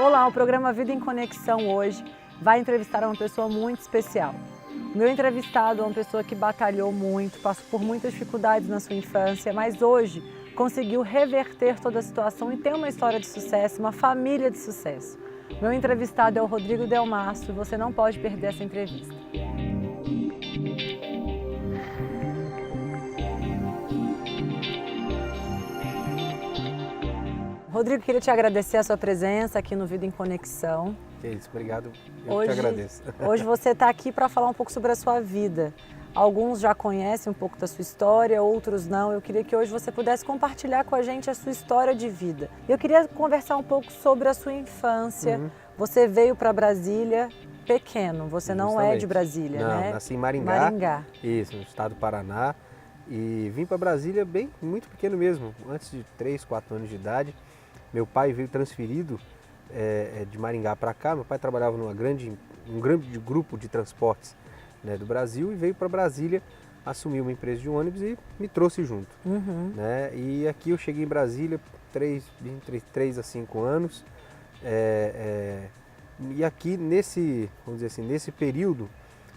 Olá, o programa Vida em Conexão hoje vai entrevistar uma pessoa muito especial. O meu entrevistado é uma pessoa que batalhou muito, passou por muitas dificuldades na sua infância, mas hoje conseguiu reverter toda a situação e tem uma história de sucesso, uma família de sucesso. O meu entrevistado é o Rodrigo Delmasso e você não pode perder essa entrevista. Rodrigo, queria te agradecer a sua presença aqui no Vida em Conexão. Que isso, obrigado. Eu te agradeço. Hoje você está aqui para falar um pouco sobre a sua vida. Alguns já conhecem um pouco da sua história, outros não. Eu queria que hoje você pudesse compartilhar com a gente a sua história de vida. Eu queria conversar um pouco sobre a sua infância. Você veio para Brasília pequeno, você não é de Brasília, não, né? Nasci em Maringá. Isso, no estado do Paraná. E vim para Brasília muito pequeno mesmo, antes de 3, 4 anos de idade. Meu pai veio transferido de Maringá para cá. Meu pai trabalhava num grande grupo de transportes, né, do Brasil, e veio para Brasília, assumiu uma empresa de ônibus e me trouxe junto. Né? E aqui eu cheguei em Brasília entre 3 a 5 anos. E aqui vamos dizer assim, nesse período,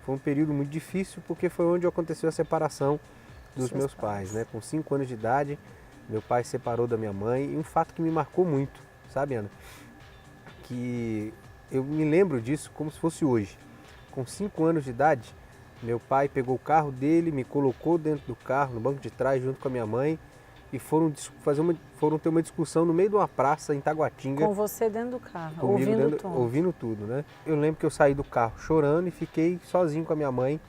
foi um período muito difícil, porque foi onde aconteceu a separação dos meus pais. Né? Com 5 anos de idade, meu pai se separou da minha mãe, e um fato que me marcou muito, sabe, Ana? Que eu me lembro disso como se fosse hoje. Com 5 anos de idade, meu pai pegou o carro dele, me colocou dentro do carro, no banco de trás, junto com a minha mãe, e foram ter uma discussão no meio de uma praça em Taguatinga. Com você dentro do carro, ouvindo tudo, né? Eu lembro que eu saí do carro chorando e fiquei sozinho com a minha mãe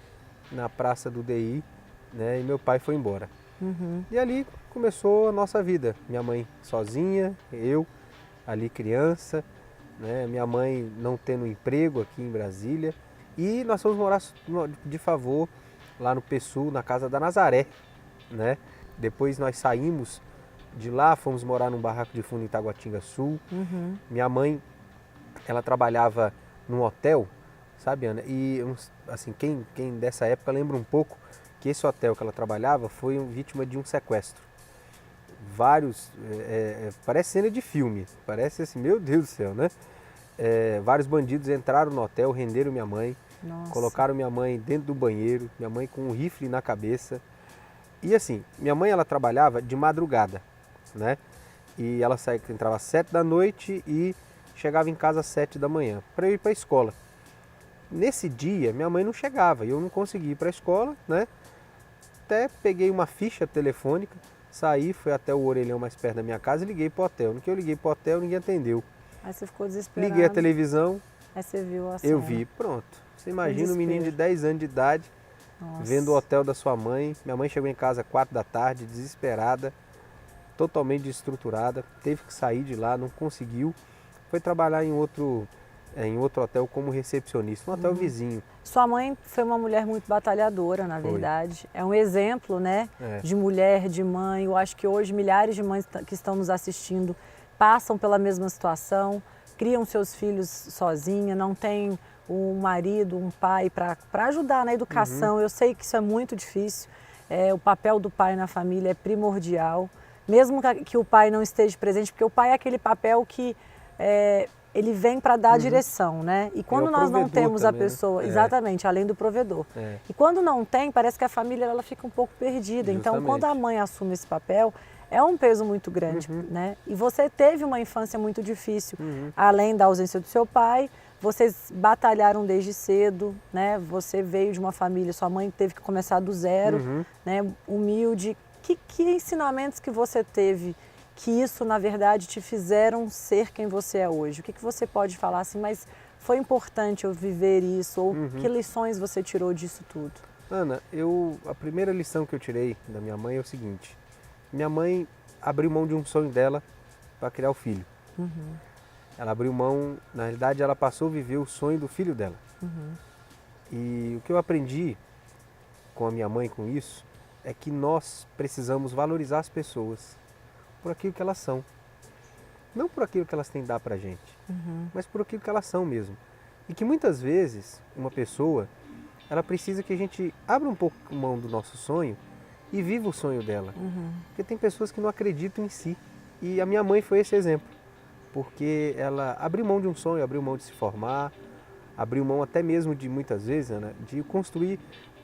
na praça do DI, né? E meu pai foi embora. E ali começou a nossa vida. Minha mãe sozinha, eu ali criança, né? Minha mãe não tendo emprego aqui em Brasília. E nós fomos morar de favor lá no PSUL, na casa da Nazaré, né? Depois nós saímos de lá, fomos morar num barraco de fundo em Taguatinga Sul. Minha mãe, ela trabalhava num hotel, sabe, Ana? E assim, quem dessa época lembra um pouco que esse hotel que ela trabalhava foi vítima de um sequestro. Parece cena de filme, parece assim, meu Deus do céu, né? Vários bandidos entraram no hotel, renderam minha mãe, colocaram minha mãe dentro do banheiro, minha mãe com um rifle na cabeça. E assim, minha mãe, ela trabalhava de madrugada, né? E ela entrava às 7 da noite e chegava em casa às 7 da manhã para eu ir para a escola. Nesse dia, minha mãe não chegava e eu não conseguia ir para a escola, né? Até peguei uma ficha telefônica, saí, fui até o orelhão mais perto da minha casa e liguei para o hotel. No que eu liguei para o hotel, ninguém atendeu. Aí você ficou desesperado. Liguei a televisão. Aí você viu a cena. Eu vi, pronto. Você imagina um menino de 10 anos de idade, vendo o hotel da sua mãe. Minha mãe chegou em casa às 4 da tarde, desesperada, totalmente desestruturada. Teve que sair de lá, não conseguiu. Foi trabalhar em outro hotel como recepcionista, um hotel vizinho. Sua mãe foi uma mulher muito batalhadora, na verdade. É um exemplo, né, de mulher, de mãe. Eu acho que hoje milhares de mães que estão nos assistindo passam pela mesma situação, criam seus filhos sozinha, não tem um marido, um pai para ajudar na educação. Eu sei que isso é muito difícil. O papel do pai na família é primordial, mesmo que o pai não esteja presente, porque o pai é aquele papel que ele vem para dar a direção, né? E quando nós não temos a pessoa, exatamente, além do provedor. E quando não tem, parece que a família ela fica um pouco perdida. Justamente. Então, quando a mãe assume esse papel, é um peso muito grande, né? E você teve uma infância muito difícil, além da ausência do seu pai. Vocês batalharam desde cedo, né? Você veio de uma família, sua mãe teve que começar do zero, né? Humilde. Que ensinamentos que você teve que isso, na verdade, te fizeram ser quem você é hoje? O que você pode falar assim, mas foi importante eu viver isso? Ou que lições você tirou disso tudo? Ana, a primeira lição que eu tirei da minha mãe é o seguinte: minha mãe abriu mão de um sonho dela para criar o filho. Ela abriu mão, na realidade ela passou a viver o sonho do filho dela. E o que eu aprendi com a minha mãe com isso é que nós precisamos valorizar as pessoas por aquilo que elas são. Não por aquilo que elas têm a dar pra gente, mas por aquilo que elas são mesmo. E que muitas vezes uma pessoa, ela precisa que a gente abra um pouco mão do nosso sonho e viva o sonho dela. Porque tem pessoas que não acreditam em si. E a minha mãe foi esse exemplo. porque ela abriu mão de um sonho, abriu mão de se formar, abriu mão até mesmo de, muitas vezes, Ana, de construir,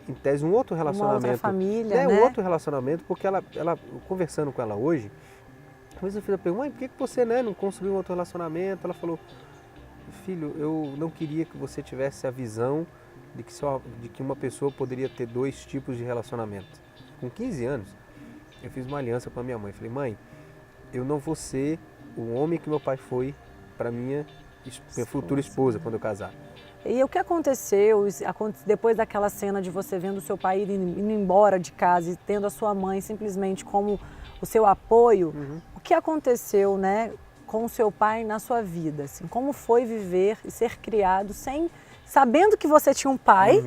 em tese, um outro relacionamento. Uma outra família, né? Um outro relacionamento, porque ela, conversando com ela hoje, depois eu fiz a pergunta, mãe, por que você, né, não construiu um outro relacionamento? Ela falou, filho, eu não queria que você tivesse a visão de que uma pessoa poderia ter dois tipos de relacionamento. Com 15 anos, eu fiz uma aliança com a minha mãe. Falei, mãe, eu não vou ser o homem que meu pai foi para minha futura esposa quando eu casar. E o que aconteceu depois daquela cena de você vendo o seu pai indo embora de casa e tendo a sua mãe simplesmente como o seu apoio, o que aconteceu, né, com o seu pai na sua vida? Assim, como foi viver e ser criado sabendo que você tinha um pai,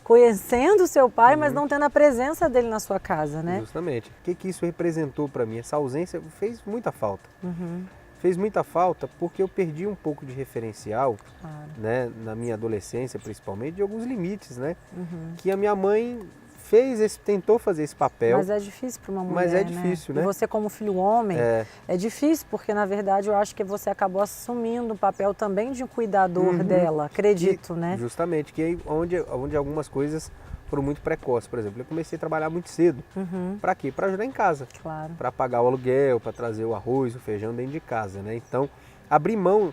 conhecendo o seu pai, mas não tendo a presença dele na sua casa, né? Justamente. O que isso representou para mim? Essa ausência fez muita falta. Fez muita falta porque eu perdi um pouco de referencial, né, na minha adolescência principalmente, de alguns limites, né? Que a minha mãe tentou fazer esse papel. Mas é difícil para uma mulher, Mas é difícil, né? E você como filho homem, é difícil porque na verdade eu acho que você acabou assumindo o papel também de cuidador dela, acredito, né? Justamente, que é onde algumas coisas foram muito precoces. Por exemplo, eu comecei a trabalhar muito cedo. Para quê? Para ajudar em casa. Claro. Para pagar o aluguel, para trazer o arroz, o feijão dentro de casa, né? Então, abrir mão,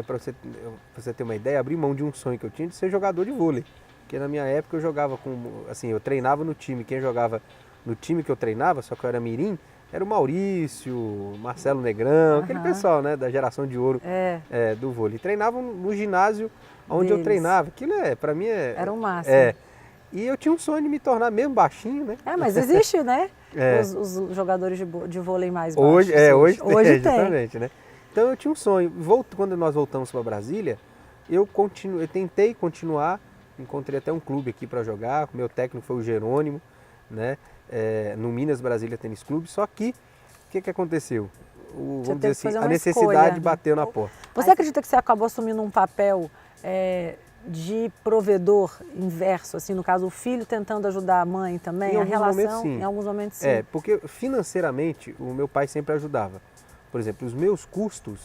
para você ter uma ideia, abrir mão de um sonho que eu tinha de ser jogador de vôlei. Porque na minha época eu jogava eu treinava no time. Quem jogava no time que eu treinava, só que eu era mirim, era o Maurício, Marcelo Negrão, aquele pessoal, né, da geração de ouro do vôlei. Treinavam no ginásio onde eu treinava. Aquilo para mim era o máximo. E eu tinha um sonho de me tornar mesmo baixinho, né? Mas existe, né? Os jogadores de vôlei mais baixos. Hoje tem. Justamente, né? Então eu tinha um sonho. Quando nós voltamos para Brasília, eu tentei continuar, encontrei até um clube aqui para jogar, o meu técnico foi o Jerônimo, né? No Minas Brasília Tênis Clube, só que o que aconteceu? Vamos dizer assim, a necessidade bateu na porta. Você acredita que você acabou assumindo um papel de provedor inverso, assim, no caso o filho tentando ajudar a mãe também, em alguns momentos sim. Porque financeiramente o meu pai sempre ajudava. Por exemplo, os meus custos,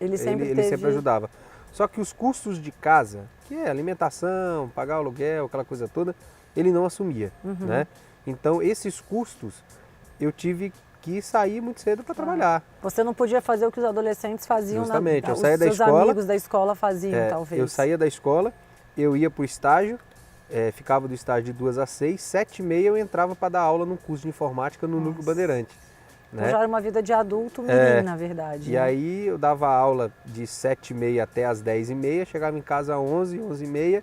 ele sempre ajudava. Só que os custos de casa, que é alimentação, pagar o aluguel, aquela coisa toda, ele não assumia, né? Então esses custos eu tive que sair muito cedo para trabalhar. Você não podia fazer o que os adolescentes faziam. Justamente, eu os saía da seus escola, amigos da escola faziam, talvez. Eu saía da escola, eu ia para o estágio, ficava do estágio de 2 às 6, 7h30 eu entrava para dar aula num curso de informática no Núcleo Bandeirante. Então já era uma vida de adulto mirim, na verdade. E aí eu dava aula de 7h30 até as 10h30, chegava em casa às 11, 11h30,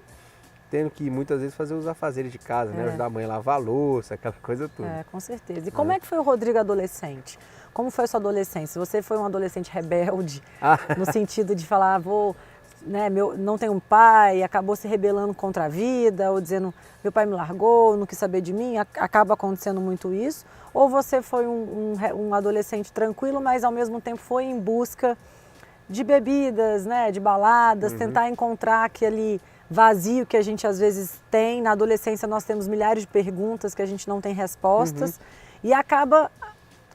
tendo que muitas vezes fazer os afazeres de casa, né? Ajudar a mãe a lavar a louça, aquela coisa toda. Com certeza. E como é que foi o Rodrigo adolescente? Como foi a sua adolescência? Você foi um adolescente rebelde, no sentido de falar, não tenho um pai, acabou se rebelando contra a vida, ou dizendo, meu pai me largou, não quis saber de mim, acaba acontecendo muito isso? Ou você foi um adolescente tranquilo, mas ao mesmo tempo foi em busca de bebidas, né, de baladas, tentar encontrar aquele vazio que a gente às vezes tem. Na adolescência nós temos milhares de perguntas que a gente não tem respostas e acaba,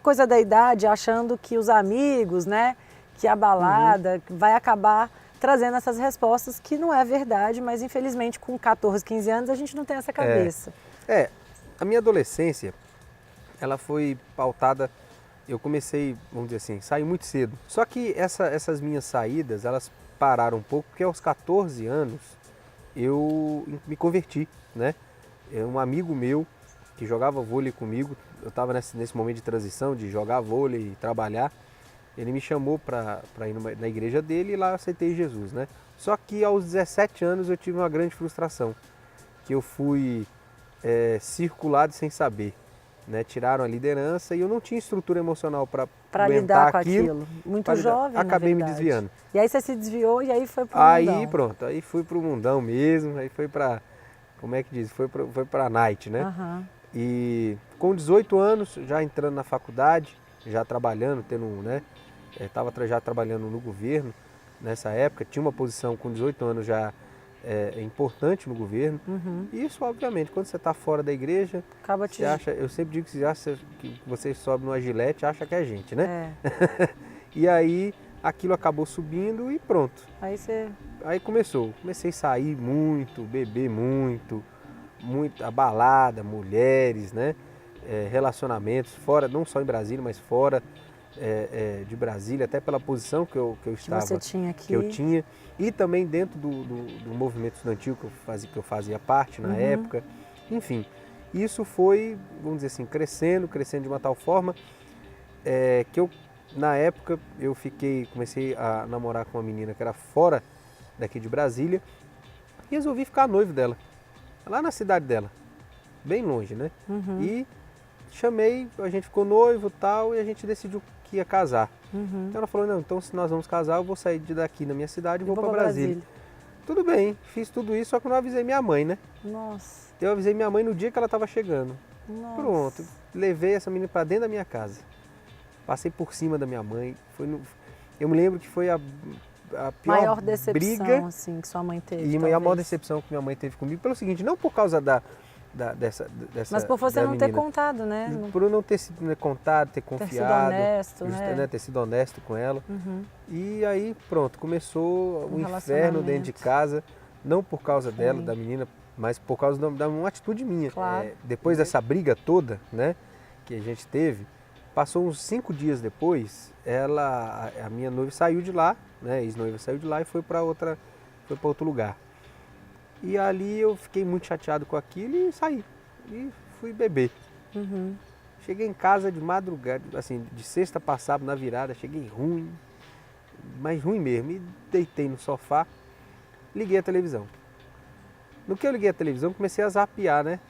coisa da idade, achando que os amigos, né, que a balada vai acabar trazendo essas respostas, que não é verdade, mas infelizmente com 14, 15 anos a gente não tem essa cabeça. A minha adolescência, ela foi pautada, eu comecei, vamos dizer assim, saí muito cedo. Só que essas minhas saídas, elas pararam um pouco, porque aos 14 anos eu me converti, né? Um amigo meu que jogava vôlei comigo, eu estava nesse momento de transição, de jogar vôlei e trabalhar, ele me chamou para ir na igreja dele e lá eu aceitei Jesus, né? Só que aos 17 anos eu tive uma grande frustração, que eu fui circulado sem saber, né? Tiraram a liderança e eu não tinha estrutura emocional para lidar com aquilo. Muito jovem, acabei me desviando. E aí você se desviou e aí foi pro mundão. Aí pronto, aí fui pro mundão mesmo, aí foi para, como é que diz? Foi para a night, né? E com 18 anos, já entrando na faculdade, já trabalhando, né? Estava já trabalhando no governo nessa época, tinha uma posição com 18 anos já importante no governo. E isso, obviamente, quando você está fora da igreja, você acha, eu sempre digo que você sobe numa Gillette, acha que é gente, né? E aí aquilo acabou subindo e pronto. Aí comecei a sair muito, beber muito, muita balada, mulheres, né? Relacionamentos, fora, não só em Brasília, mas fora de Brasília, até pela posição que eu estava, você tinha aqui. que eu tinha, e também dentro do movimento estudantil que eu fazia parte na época. Enfim, isso foi, vamos dizer assim, crescendo de uma tal forma que eu, na época, comecei a namorar com uma menina que era fora daqui de Brasília e resolvi ficar noivo dela, lá na cidade dela, bem longe, né? E chamei, a gente ficou noivo e tal, e a gente decidiu que ia casar. Então ela falou, não, então se nós vamos casar, eu vou sair daqui na minha cidade e vou para Brasília. Tudo bem, fiz tudo isso, só que não avisei minha mãe, né? Nossa. Eu avisei minha mãe no dia que ela estava chegando. Nossa. Pronto, levei essa menina para dentro da minha casa. Passei por cima da minha mãe. Eu me lembro que foi a pior maior decepção briga, assim, que sua mãe teve. E a maior decepção que minha mãe teve comigo, pelo seguinte, não por causa dessa mas por você não menina, ter contado, né? Por eu não ter sido contado, ter confiado. Ter sido honesto, né? Ter sido honesto com ela. E aí, pronto, começou um inferno dentro de casa, não por causa dela, da menina, mas por causa de uma atitude minha. Claro. Depois dessa briga toda, né, que a gente teve, passou uns 5 dias depois, a minha noiva saiu de lá, né, ex-noiva saiu de lá e foi para outro lugar. E ali eu fiquei muito chateado com aquilo e saí. E fui beber. Cheguei em casa de madrugada, assim, de sexta para sábado na virada, cheguei ruim, mas ruim mesmo. E deitei no sofá, liguei a televisão. No que eu liguei a televisão, comecei a zapear, né?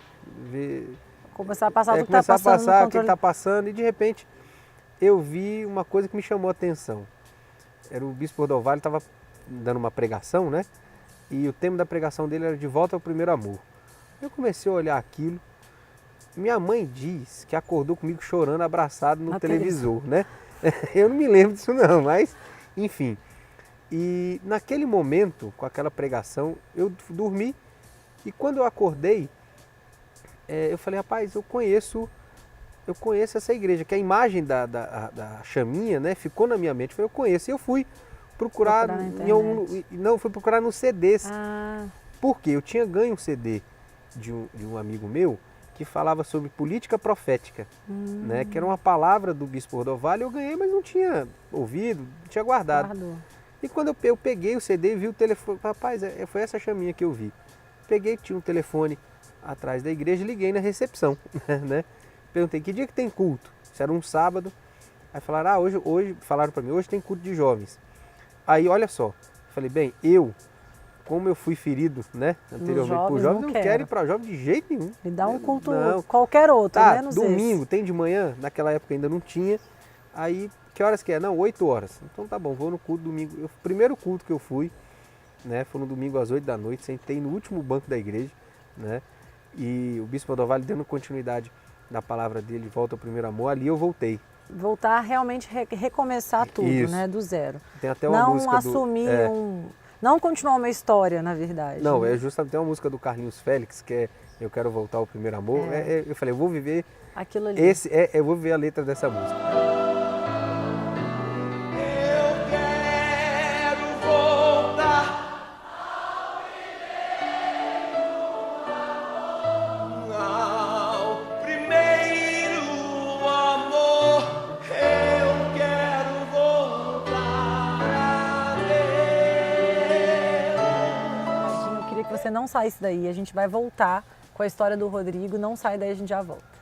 Começar a passar o que está passando no controle. O que está passando, e de repente eu vi uma coisa que me chamou a atenção. Era o Bispo Rodovalho, estava dando uma pregação, né? E o tema da pregação dele era De Volta ao Primeiro Amor. Eu comecei a olhar aquilo. Minha mãe diz que acordou comigo chorando, abraçado no televisor, né? Eu não me lembro disso não, mas enfim. E naquele momento, com aquela pregação, eu dormi. E quando eu acordei, eu falei, rapaz, eu conheço essa igreja, que a imagem da chaminha, né, ficou na minha mente. Eu conheço. E eu fui procurar fui procurar nos CDs. Por quê? Eu tinha ganho um CD de um amigo meu que falava sobre política profética, né, que era uma palavra do Bispo Rodovalho. Eu ganhei, mas não tinha ouvido, não tinha guardado. E quando eu peguei o CD e vi o telefone, rapaz, foi essa chaminha que eu vi. Peguei, tinha um telefone atrás da igreja, liguei na recepção, né? Perguntei, que dia que tem culto? Isso era um sábado. Aí falaram, hoje falaram para mim, hoje tem culto de jovens. Aí, olha só, falei, bem, como eu fui ferido, né, anteriormente por jovens, não quero ir para jovens de jeito nenhum. Me dá um culto qualquer outro, menos domingo, esse. Tem de manhã, naquela época ainda não tinha. Aí, que horas que é? Não, 8 horas. Então tá bom, vou no culto domingo. O primeiro culto que eu fui, né, foi no domingo às 8 da noite, sentei no último banco da igreja, né, e o Bispo Rodovalho dando continuidade da palavra dele, Volta ao Primeiro Amor, ali eu voltei. Voltar a realmente recomeçar tudo, né, do zero. Tem até uma música não assumir não continuar uma história, na verdade. Não, né? justamente tem uma música do Carlinhos Félix, que é Eu Quero Voltar ao Primeiro Amor. Eu falei, eu vou viver aquilo ali. Eu vou viver a letra dessa música. Você não saísse daí, a gente vai voltar com a história do Rodrigo, não sai daí, a gente já volta.